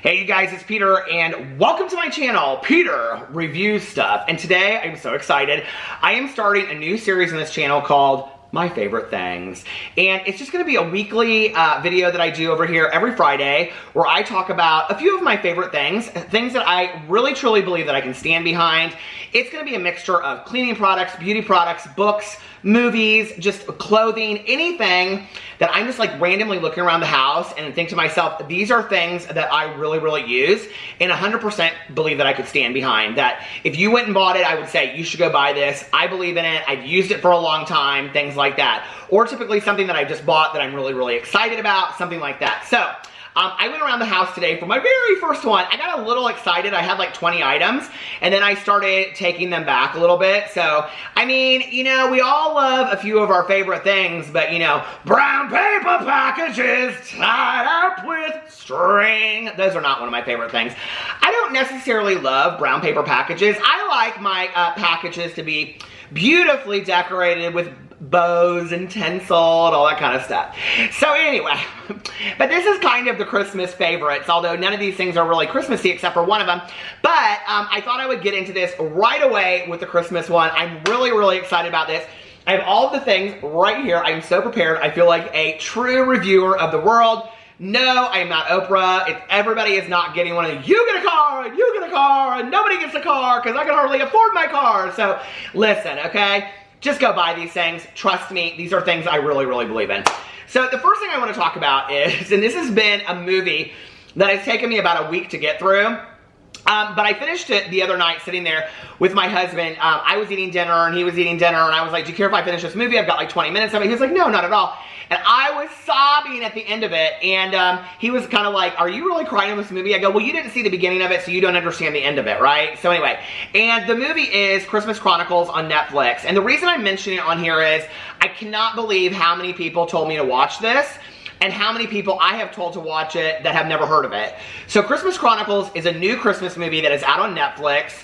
Hey you guys, it's Peter and welcome to my channel, Peter Reviews Stuff. And today, I'm so excited, I am starting a new series on this channel called My Favorite Things. And it's just gonna be a weekly video that I do over here every Friday where I talk about a few of my favorite things, things that I really truly believe that I can stand behind. It's gonna be a mixture of cleaning products, beauty products, books, movies, just clothing, anything that I'm just like randomly looking around the house and think to myself, these are things that I really use and 100% believe that I could stand behind. That if you went and bought it, I would say you should go buy this. I believe in it. I've used it for a long time, things like that. Or typically something that I just bought that I'm really excited about, something like that. So I went around the house today for my very first one. I got a little excited. I had like 20 items and then I started taking them back a little bit. So, I mean, you know, we all love a few of our favorite things, but you know, brown paper packages tied up with string. Those are not one of my favorite things. I don't necessarily love brown paper packages. I like my packages to be beautifully decorated with bows and tinsel and all that kind of stuff. So anyway, but this is kind of the Christmas favorites, although none of these things are really Christmassy except for one of them. But I thought I would get into this right away with the Christmas one. I'm really excited about this. I have all of the things right here. I'm so prepared. I feel like a true reviewer of the world. No, I am not Oprah. If everybody is not getting one of the, you get a car, and you get a car, and nobody gets a car because I can hardly afford my car. So listen, okay? Just go buy these things. Trust me, these are things I really believe in. So the first thing I want to talk about is, and this has been a movie that has taken me about a week to get through, but I finished it the other night sitting there with my husband. I was eating dinner and he was eating dinner and I was like, do you care if I finish this movie? I've got like 20 minutes of it. He was like, no, not at all. And I was sobbing at the end of it, and he was kind of like, are you really crying in this movie? I go, well, you didn't see the beginning of it, so you don't understand the end of it, right? So anyway, and the movie is Christmas Chronicles on Netflix. And the reason I'm mentioning it on here is I cannot believe how many people told me to watch this and how many people I have told to watch it that have never heard of it. So Christmas Chronicles is a new Christmas movie that is out on Netflix.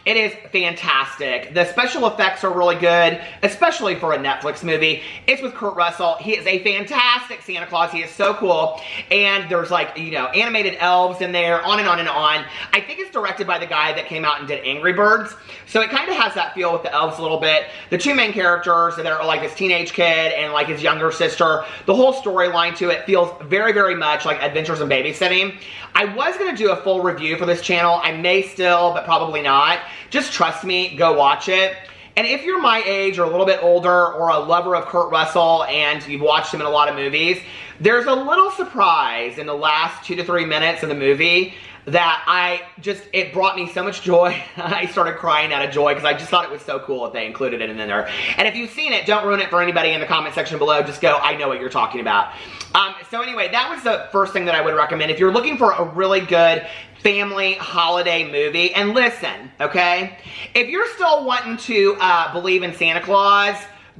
It is fantastic. The special effects are really good, especially for a Netflix movie. It's with Kurt Russell. He is a fantastic Santa Claus. He is so cool. And there's like, you know, animated elves in there, on and on and on. I think it's directed by the guy that came out and did Angry Birds. So it kind of has that feel with the elves a little bit. The two main characters that are like this teenage kid and like his younger sister, the whole storyline to it feels very much like Adventures in Babysitting. I was going to do a full review for this channel. I may still, but probably not. Just trust me, go watch it. And if you're my age or a little bit older or a lover of Kurt Russell and you've watched him in a lot of movies, there's a little surprise in the last 2 to 3 minutes of the movie that it brought me so much joy. I started crying out of joy because I just thought it was so cool that they included it in there. And if you've seen it, don't ruin it for anybody in the comment section below. Just go, I know what you're talking about. So anyway, that was the first thing that I would recommend. If you're looking for a really good family holiday movie, and listen, okay? If you're still wanting to believe in Santa Claus,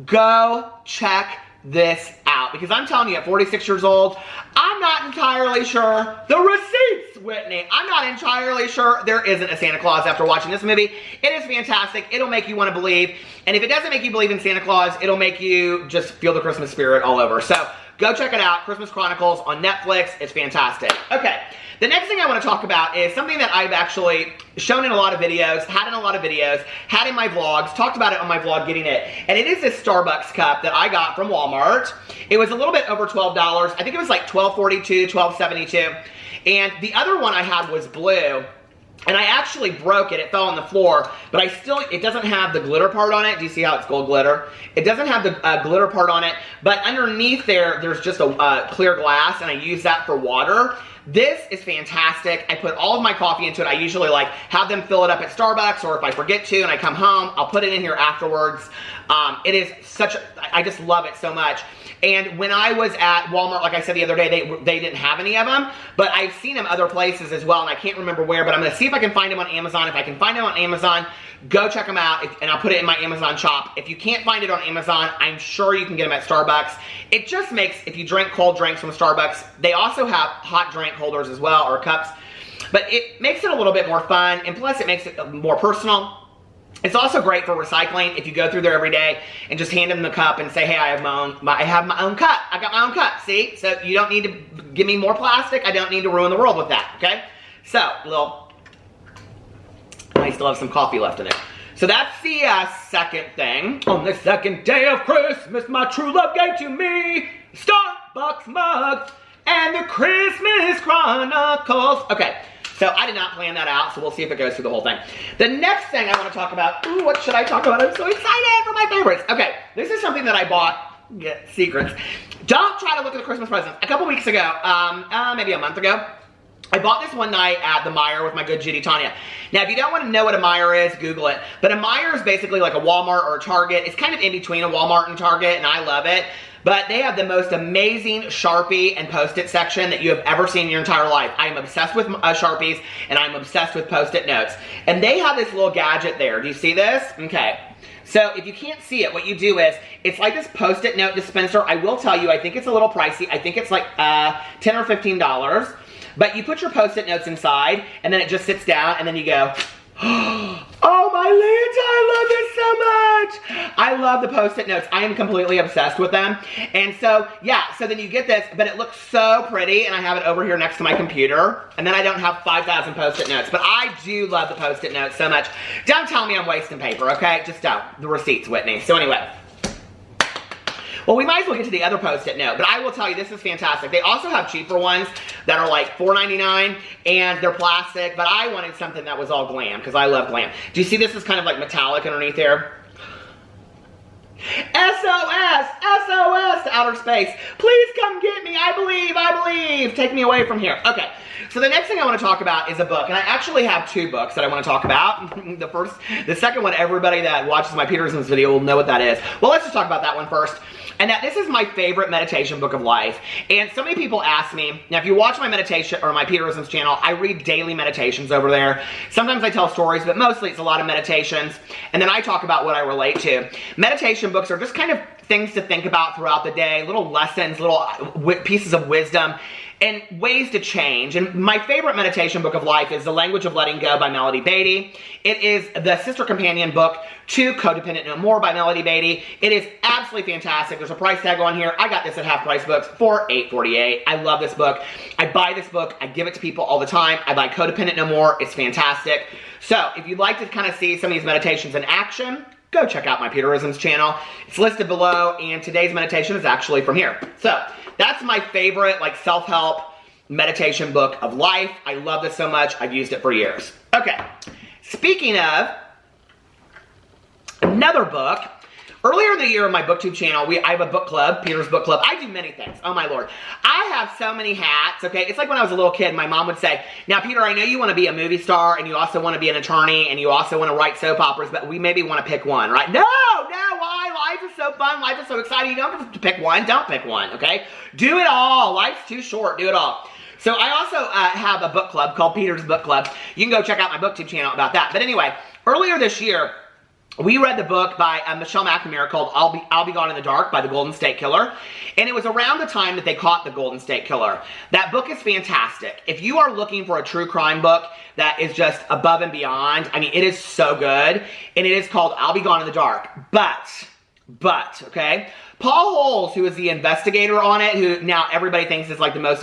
go check this out, because I'm telling you, at 46 years old, I'm not entirely sure the receipts, Whitney. I'm not entirely sure there isn't a Santa Claus after watching this movie. It is fantastic. It'll make you want to believe, and if it doesn't make you believe in Santa Claus, it'll make you just feel the Christmas spirit all over. So go check it out, Christmas Chronicles on Netflix. It's fantastic. Okay, the next thing I want to talk about is something that I've actually shown in a lot of videos, had in a lot of videos, had in my vlogs, talked about it on my vlog getting it, and it is this Starbucks cup that I got from Walmart. It was a little bit over $12. I think it was like $12.42, $12.72, and the other one I had was blue. And I actually broke it. It fell on the floor, but it doesn't have the glitter part on it. Do you see how it's gold glitter? It doesn't have the glitter part on it, but underneath there's just a clear glass, and I use that for water. This is fantastic. I put all of my coffee into it. I usually like have them fill it up at Starbucks, or if I forget to and I come home, I'll put it in here afterwards. It is I just love it so much. And when I was at Walmart, like I said the other day, they didn't have any of them, but I've seen them other places as well, and I can't remember where, but I'm going to see if I can find them on Amazon. If I can find them on Amazon, go check them out, and I'll put it in my Amazon shop. If you can't find it on Amazon, I'm sure you can get them at Starbucks. It just makes, if you drink cold drinks from Starbucks, they also have hot drink holders as well, or cups, but it makes it a little bit more fun, and plus it makes it more personal. It's also great for recycling if you go through there every day and just hand them the cup and say, hey, I have my own cup. I got my own cup, see? So you don't need to give me more plastic. I don't need to ruin the world with that, okay? So, I still have some coffee left in there. So that's the second thing. On the second day of Christmas, my true love gave to me Starbucks mug and the Christmas Chronicles. Okay. So I did not plan that out, so we'll see if it goes through the whole thing. The next thing I want to talk about, ooh, what should I talk about? I'm so excited for my favorites. Okay, this is something that I bought, secrets. Don't try to look at the Christmas presents. A couple weeks ago, maybe a month ago, I bought this one night at the Meijer with my good Judy Tanya. Now, if you don't want to know what a Meijer is, Google it. But a Meijer is basically like a Walmart or a Target. It's kind of in between a Walmart and Target, and I love it. But they have the most amazing Sharpie and Post-it section that you have ever seen in your entire life. I am obsessed with Sharpies, and I'm obsessed with Post-it notes. And they have this little gadget there. Do you see this? Okay. So if you can't see it, what you do is, it's like this Post-it note dispenser. I will tell you, I think it's a little pricey. I think it's like $10 or $15. But you put your Post-it notes inside, and then it just sits down, and then you go, oh my Lanta, I love this so much. I love the Post-it notes. I am completely obsessed with them. And so, yeah, so then you get this, but it looks so pretty, and I have it over here next to my computer. And then I don't have 5,000 Post-it notes, but I do love the Post-it notes so much. Don't tell me I'm wasting paper, okay? Just don't. The receipts, Whitney. So anyway. Well, we might as well get to the other Post-it note, but I will tell you, this is fantastic. They also have cheaper ones that are like $4.99, and they're plastic, but I wanted something that was all glam, because I love glam. Do you see this is kind of like metallic underneath there? SOS! SOS to outer space. Please come get me. I believe. Take me away from here. Okay. So the next thing I want to talk about is a book, and I actually have two books that I want to talk about. The second one, everybody that watches my Peterson's video will know what that is. Well, let's just talk about that one first. And that this is my favorite meditation book of life. And so many people ask me, now if you watch my meditation or my Peterson's channel, I read daily meditations over there. Sometimes I tell stories, but mostly it's a lot of meditations. And then I talk about what I relate to. Meditation books are just kind of things to think about throughout the day, little lessons, little pieces of wisdom, and ways to change. And my favorite meditation book of life is The Language of Letting Go by Melody Beattie. It is the sister companion book to Codependent No More by Melody Beattie. It is absolutely fantastic. There's a price tag on here. I got this at Half Price Books for $8.48. I love this book. I buy this book. I give it to people all the time. I buy Codependent No More. It's fantastic. So if you'd like to kind of see some of these meditations in action, go check out my Peterisms channel. It's listed below, and today's meditation is actually from here. So that's my favorite like self-help meditation book of life. I love this so much. I've used it for years. Okay, speaking of another book, earlier in the year on my BookTube channel, I have a book club, Peter's Book Club. I do many things. Oh my Lord. I have so many hats, okay? It's like when I was a little kid, my mom would say, now Peter, I know you want to be a movie star, and you also want to be an attorney, and you also want to write soap operas, but we maybe want to pick one, right? No, why? Life is so fun. Life is so exciting. You don't have to pick one. Don't pick one, okay? Do it all. Life's too short. Do it all. So I also have a book club called Peter's Book Club. You can go check out my BookTube channel about that. But anyway, earlier this year, we read the book by Michelle McNamara called I'll Be Gone in the Dark by the Golden State Killer. And it was around the time that they caught the Golden State Killer. That book is fantastic. If you are looking for a true crime book that is just above and beyond, I mean, it is so good. And it is called I'll Be Gone in the Dark. But, okay, Paul Holes, who is the investigator on it, who now everybody thinks is like the most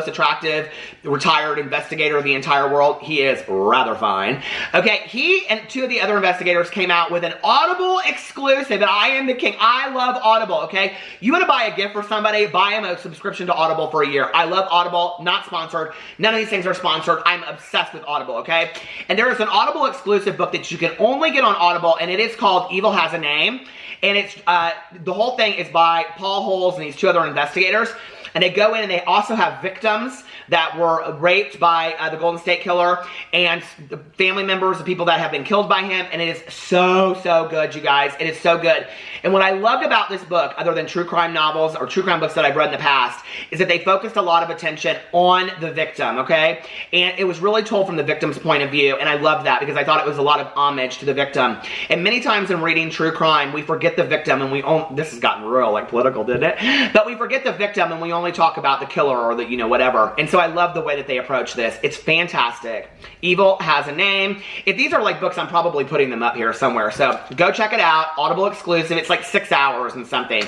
attractive retired investigator of the entire world. He is rather fine. Okay, he and two of the other investigators came out with an Audible exclusive, and I am the king. I love Audible, okay? You want to buy a gift for somebody, buy them a subscription to Audible for a year. I love Audible, not sponsored. None of these things are sponsored. I'm obsessed with Audible, okay? And there is an Audible exclusive book that you can only get on Audible, and it is called Evil Has a Name. And it's, the whole thing is by Paul Holes and these two other investigators. And they go in and they also have victims that were raped by the Golden State Killer and the family members of people that have been killed by him. And it is so, so good, you guys. It is so good. And what I loved about this book, other than true crime novels or true crime books that I've read in the past, is that they focused a lot of attention on the victim, okay? And it was really told from the victim's point of view. And I loved that because I thought it was a lot of homage to the victim. And many times in reading true crime, we forget the victim and this has gotten real, like political, didn't it? But we forget the victim and we only only talk about the killer or the, you know, whatever. And so I love the way that they approach this. It's fantastic. Evil Has a Name. If these are like books, I'm probably putting them up here somewhere. So go check it out. Audible exclusive. It's like 6 hours and something.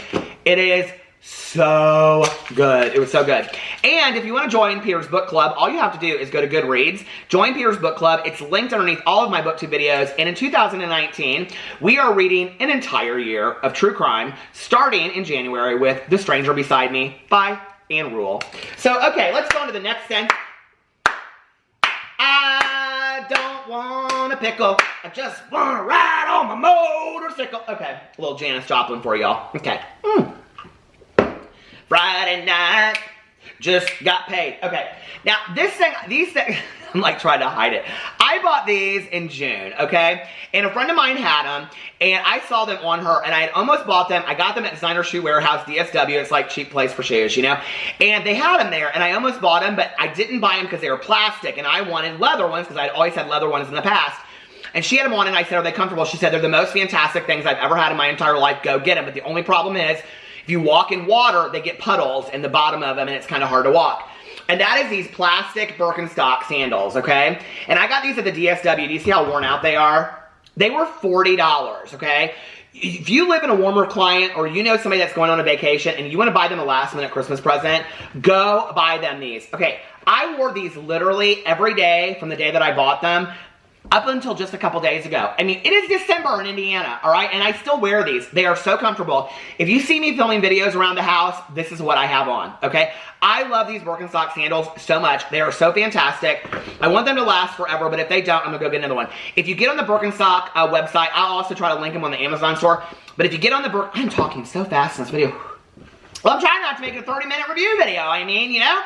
It is so good. It was so good. And if you want to join Peter's book club, all you have to do is go to Goodreads, join Peter's book club. It's linked underneath all of my booktube videos. And in 2019, we are reading an entire year of true crime, starting in January with The Stranger Beside Me by Anne Rule. So, okay, let's go on to the next thing. I don't want a pickle. I just want to ride on my motorcycle. Okay, a little Janis Joplin for y'all. Okay. Friday night, just got paid. Okay, now these things, I'm like trying to hide it. I bought these in June, okay? And a friend of mine had them, and I saw them on her, and I had almost bought them. I got them at Designer Shoe Warehouse, DSW. It's like cheap place for shoes, you know? And they had them there, and I almost bought them, but I didn't buy them because they were plastic, and I wanted leather ones because I'd always had leather ones in the past. And she had them on, and I said, are they comfortable? She said, they're the most fantastic things I've ever had in my entire life. Go get them. But the only problem is, if you walk in water, they get puddles in the bottom of them, and it's kind of hard to walk. And that is these plastic Birkenstock sandals, okay? And I got these at the DSW. Do you see how worn out they are? They were $40, okay? If you live in a warmer climate, or you know somebody that's going on a vacation, and you want to buy them a last-minute Christmas present, go buy them these. Okay, I wore these literally every day from the day that I bought them, up until just a couple days ago. I mean, it is December in Indiana, all right? And I still wear these. They are so comfortable. If you see me filming videos around the house, this is what I have on, okay? I love these Birkenstock sandals so much. They are so fantastic. I want them to last forever, but if they don't, I'm gonna go get another one. If you get on the Birkenstock website, I'll also try to link them on the Amazon store, but if you get on the I'm talking so fast in this video. Well, I'm trying not to make it a 30-minute review video, I mean, you know?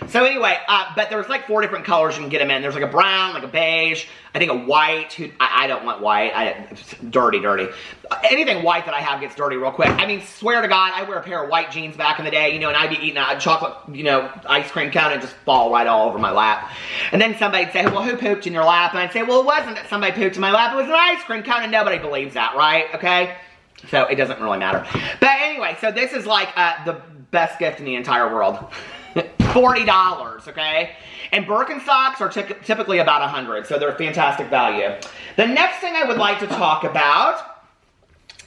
So anyway, but there's like 4 different colors you can get them in. There's like a brown, like a beige, I think a white. I don't want white. It's dirty. Anything white that I have gets dirty real quick. I mean, swear to God, I wear a pair of white jeans back in the day, you know, and I'd be eating a chocolate, you know, ice cream cone and just fall right all over my lap. And then somebody'd say, well, who pooped in your lap? And I'd say, well, it wasn't that somebody pooped in my lap. It was an ice cream cone, and nobody believes that, right? Okay? So it doesn't really matter. But anyway, so this is like the best gift in the entire world. $40, okay? And Birkenstocks are typically about $100, so they're fantastic value. The next thing I would like to talk about,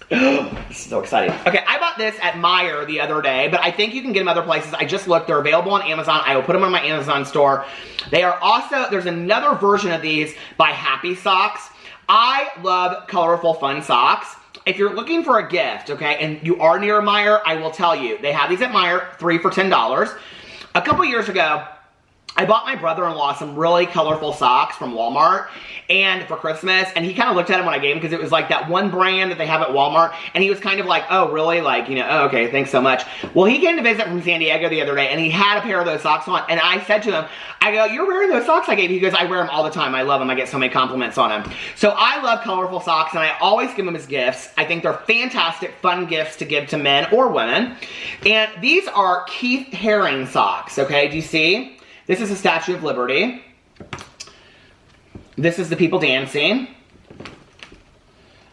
this is so exciting. Okay, I bought this at Meijer the other day, but I think you can get them other places. I just looked, they're available on Amazon. I will put them on my Amazon store. They are also, there's another version of these by Happy Socks. I love colorful, fun socks. If you're looking for a gift, okay, and you are near a Meijer, I will tell you, they have these at Meijer, 3 for $10. A couple years ago, I bought my brother-in-law some really colorful socks from Walmart and for Christmas, and he kind of looked at them when I gave him because it was like that one brand that they have at Walmart, and he was kind of like, oh, really? Like, you know, oh, okay, thanks so much. Well, he came to visit from San Diego the other day, and he had a pair of those socks on, and I said to him, I go, you're wearing those socks I gave you? He goes, I wear them all the time. I love them. I get so many compliments on them. So I love colorful socks, and I always give them as gifts. I think they're fantastic, fun gifts to give to men or women. And these are Keith Haring socks, okay? Do you see? This is the Statue of Liberty. This is the people dancing.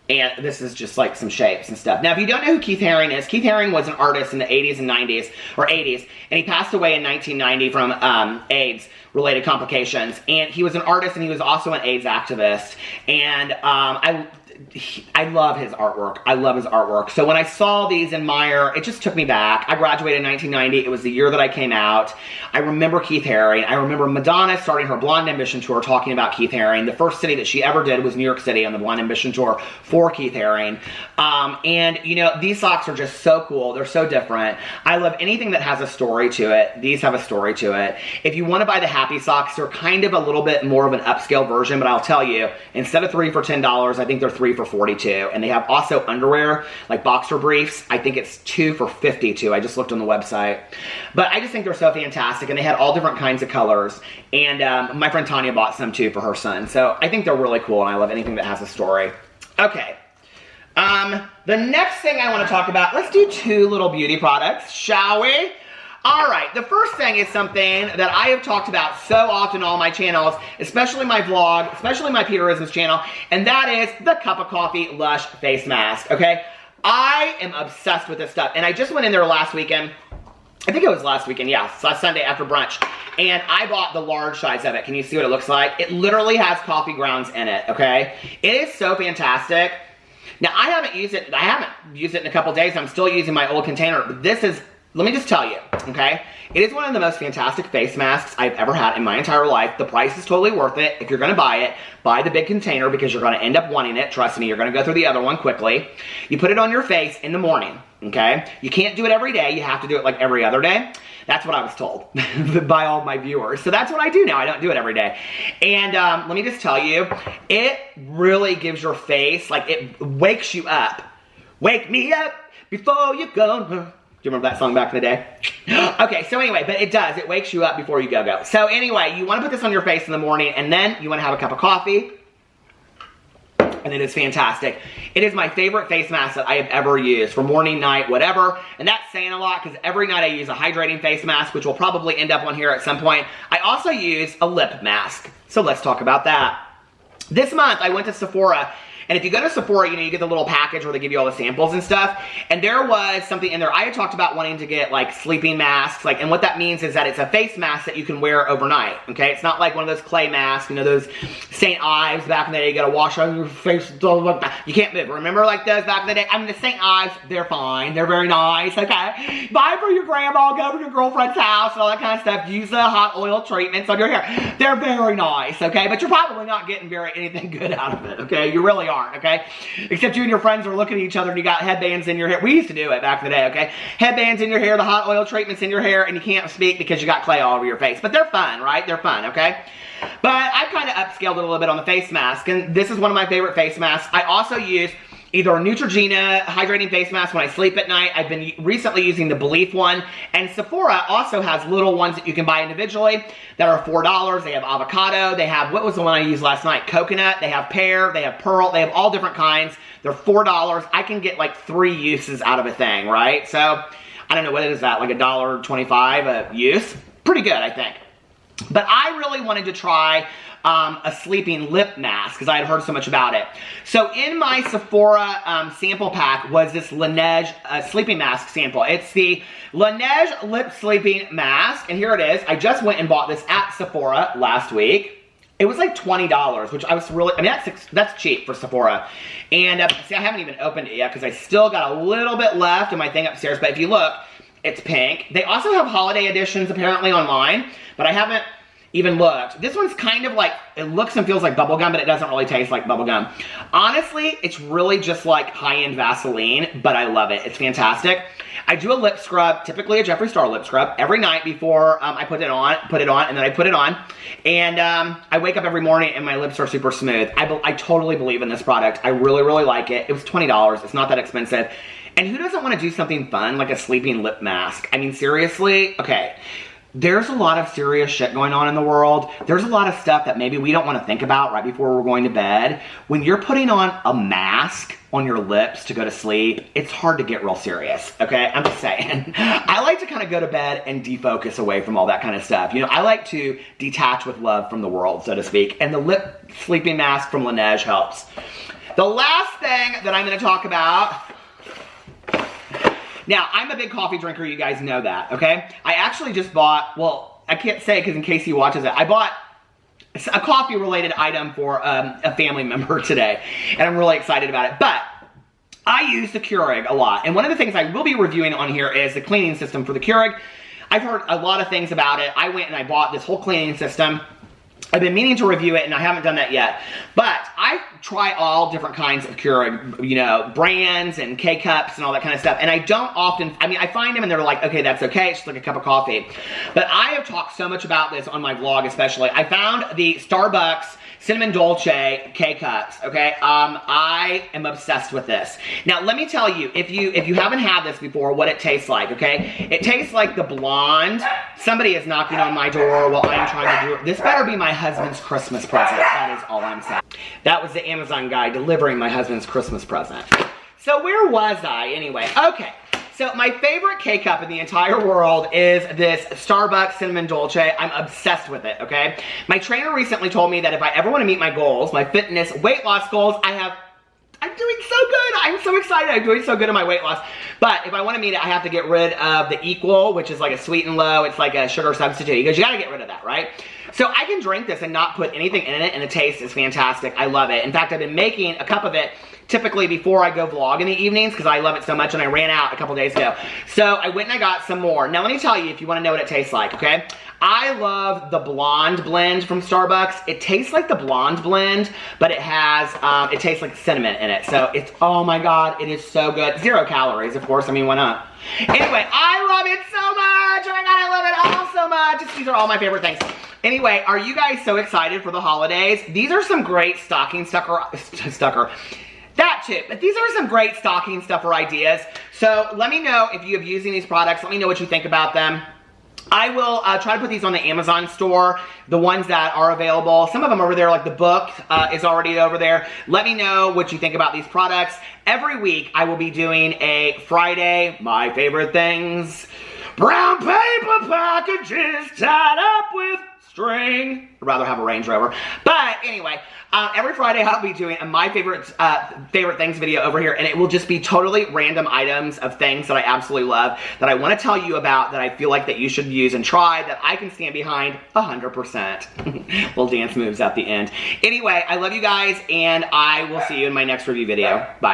And this is just like some shapes and stuff. Now, if you don't know who Keith Haring is, Keith Haring was an artist in the 80s and 90s, or 80s, and he passed away in 1990 from AIDS-related complications. And he was an artist, and he was also an AIDS activist. And I love his artwork. I love his artwork. So when I saw these in Meijer, it just took me back. I graduated in 1990. It was the year that I came out. I remember Keith Haring. I remember Madonna starting her Blonde Ambition tour talking about Keith Haring. The first city that she ever did was New York City on the Blonde Ambition tour for Keith Haring. And, you know, these socks are just so cool. They're so different. I love anything that has a story to it. These have a story to it. If you want to buy the Happy Socks, they're kind of a little bit more of an upscale version, but I'll tell you, instead of 3 for $10, I think they're 3 for $42. And they have also underwear, like boxer briefs. I think it's 2 for $52. I just looked on the website. But I just think they're so fantastic, and they had all different kinds of colors. And my friend Tanya bought some too for her son. So I think they're really cool, and I love anything that has a story. Okay. The next thing I want to talk about, let's do 2 little beauty products, shall we? Alright, the first thing is something that I have talked about so often on all my channels, especially my vlog, especially my Peterisms channel, and that is the Cup of Coffee Lush Face Mask, okay? I am obsessed with this stuff, and I just went in there last weekend, I think it was last weekend, yeah, last Sunday after brunch. And I bought the large size of it. Can you see what it looks like? It literally has coffee grounds in it, okay? It is so fantastic. Now, I haven't used it in a couple days. I'm still using my old container, but this is, let me just tell you, okay? It is one of the most fantastic face masks I've ever had in my entire life. The price is totally worth it. If you're gonna buy it, buy the big container because you're gonna end up wanting it. Trust me, you're gonna go through the other one quickly. You put it on your face in the morning, okay? You can't do it every day. You have to do it like every other day. That's what I was told by all my viewers. So that's what I do now. I don't do it every day. And let me just tell you, it really gives your face, like it wakes you up. Wake me up before you go. Do you remember that song back in the day? Okay, so anyway, but it does. It wakes you up before you go. So anyway, you want to put this on your face in the morning, and then you want to have a cup of coffee, and it is fantastic. It is my favorite face mask that I have ever used for morning, night, whatever. And that's saying a lot because every night I use a hydrating face mask, which will probably end up on here at some point. I also use a lip mask. So let's talk about that. This month I went to Sephora. And if you go to Sephora, you know, you get the little package where they give you all the samples and stuff. And there was something in there. I had talked about wanting to get like sleeping masks. Like, and what that means is that it's a face mask that you can wear overnight. Okay, it's not like one of those clay masks, you know, those St. Ives back in the day. You gotta wash out your face. You can't move. Remember like those back in the day? I mean, the St. Ives, they're fine. They're very nice. Okay, buy for your grandma, go to your girlfriend's house, and all that kind of stuff. Use the hot oil treatments on your hair. They're very nice. Okay, but you're probably not getting anything good out of it. Okay, you really aren't. Okay, except you and your friends are looking at each other and you got headbands in your hair. We used to do it back in the day, okay? Headbands in your hair, the hot oil treatments in your hair, and you can't speak because you got clay all over your face. But they're fun, right? They're fun, okay? But I've kind of upscaled it a little bit on the face mask, and this is one of my favorite face masks. I also use either a Neutrogena hydrating face mask when I sleep at night. I've been recently using the Belief one. And Sephora also has little ones that you can buy individually that are $4. They have avocado. They have, what was the one I used last night? Coconut. They have pear. They have pearl. They have all different kinds. They're $4. I can get like 3 uses out of a thing, right? So, I don't know, what is that? Like $1.25 a use? Pretty good, I think. But I really wanted to try a sleeping lip mask because I had heard so much about it. So in my Sephora sample pack was this Laneige sleeping mask sample. It's the Laneige lip sleeping mask, and here it is. I just went and bought this at Sephora last week. It was like $20, which I was really, I mean, that's cheap for Sephora. And see, I haven't even opened it yet because I still got a little bit left in my thing upstairs. But if you look, it's pink. They also have holiday editions apparently on mine, but I haven't even looked. This one's kind of like, it looks and feels like bubblegum, but it doesn't really taste like bubblegum. Honestly, it's really just like high-end Vaseline, but I love it. It's fantastic. I do a lip scrub, typically a Jeffree Star lip scrub, every night before I put it on, and then I put it on. And I wake up every morning and my lips are super smooth. I totally believe in this product. I really, really like it. It was $20. It's not that expensive. And who doesn't want to do something fun like a sleeping lip mask? I mean, seriously? Okay. There's a lot of serious shit going on in the world. There's a lot of stuff that maybe we don't want to think about right before we're going to bed. When you're putting on a mask on your lips to go to sleep, it's hard to get real serious, okay? I'm just saying. I like to kind of go to bed and defocus away from all that kind of stuff. You know, I like to detach with love from the world, so to speak. And the lip sleeping mask from Laneige helps. The last thing that I'm going to talk about. Now, I'm a big coffee drinker, you guys know that, okay? I actually just bought, well, I can't say because in case he watches it, I bought a coffee-related item for a family member today, and I'm really excited about it. But I use the Keurig a lot, and one of the things I will be reviewing on here is the cleaning system for the Keurig. I've heard a lot of things about it. I went and I bought this whole cleaning system. I've been meaning to review it, and I haven't done that yet. But I try all different kinds of Keurig, you know, brands and K-Cups and all that kind of stuff. And I don't often, I mean, I find them and they're like, okay, that's okay. It's just like a cup of coffee. But I have talked so much about this on my vlog especially. I found the Starbucks Cinnamon Dolce K-Cups, okay? I am obsessed with this. Now, let me tell you, if you haven't had this before, what it tastes like, okay? It tastes like the blonde. Somebody is knocking on my door while I'm trying to do it. This better be my husband's Christmas present. That is all I'm saying. That was the Amazon guy delivering my husband's Christmas present. So where was I anyway? Okay. So my favorite K-Cup in the entire world is this Starbucks Cinnamon Dolce. I'm obsessed with it, okay? My trainer recently told me that if I ever want to meet my goals, my fitness, weight loss goals, I'm doing so good. I'm so excited. I'm doing so good in my weight loss. But if I want to meet it, I have to get rid of the Equal, which is like a sweet and low. It's like a sugar substitute. He goes, you got to get rid of that, right? So I can drink this and not put anything in it, and the taste is fantastic. I love it. In fact, I've been making a cup of it typically before I go vlog in the evenings because I love it so much, and I ran out a couple days ago. So I went and I got some more. Now let me tell you if you want to know what it tastes like, okay? I love the blonde blend from Starbucks. It tastes like the blonde blend, but it has, it tastes like cinnamon in it. So it's, oh my God, it is so good. 0 calories, of course. I mean, why not? Anyway, I love it so much. Oh my God, I love it all so much. These are all my favorite things. Anyway, are you guys so excited for the holidays? These are some great stocking stucker. That too, but these are some great stocking stuffer ideas. So let me know if you have using these products. Let me know what you think about them. I will try to put these on the Amazon store, the ones that are available. Some of them over there, like the book is already over there. Let me know what you think about these products. Every week, I will be doing a Friday, my favorite things, brown paper packages tied up with string. I'd rather have a Range Rover. But anyway, every Friday I'll be doing a my favorite things video over here, and it will just be totally random items of things that I absolutely love, that I want to tell you about, that I feel like that you should use and try, that I can stand behind 100%. Little dance moves at the end. Anyway, I love you guys, and I will see you in my next review video. Bye.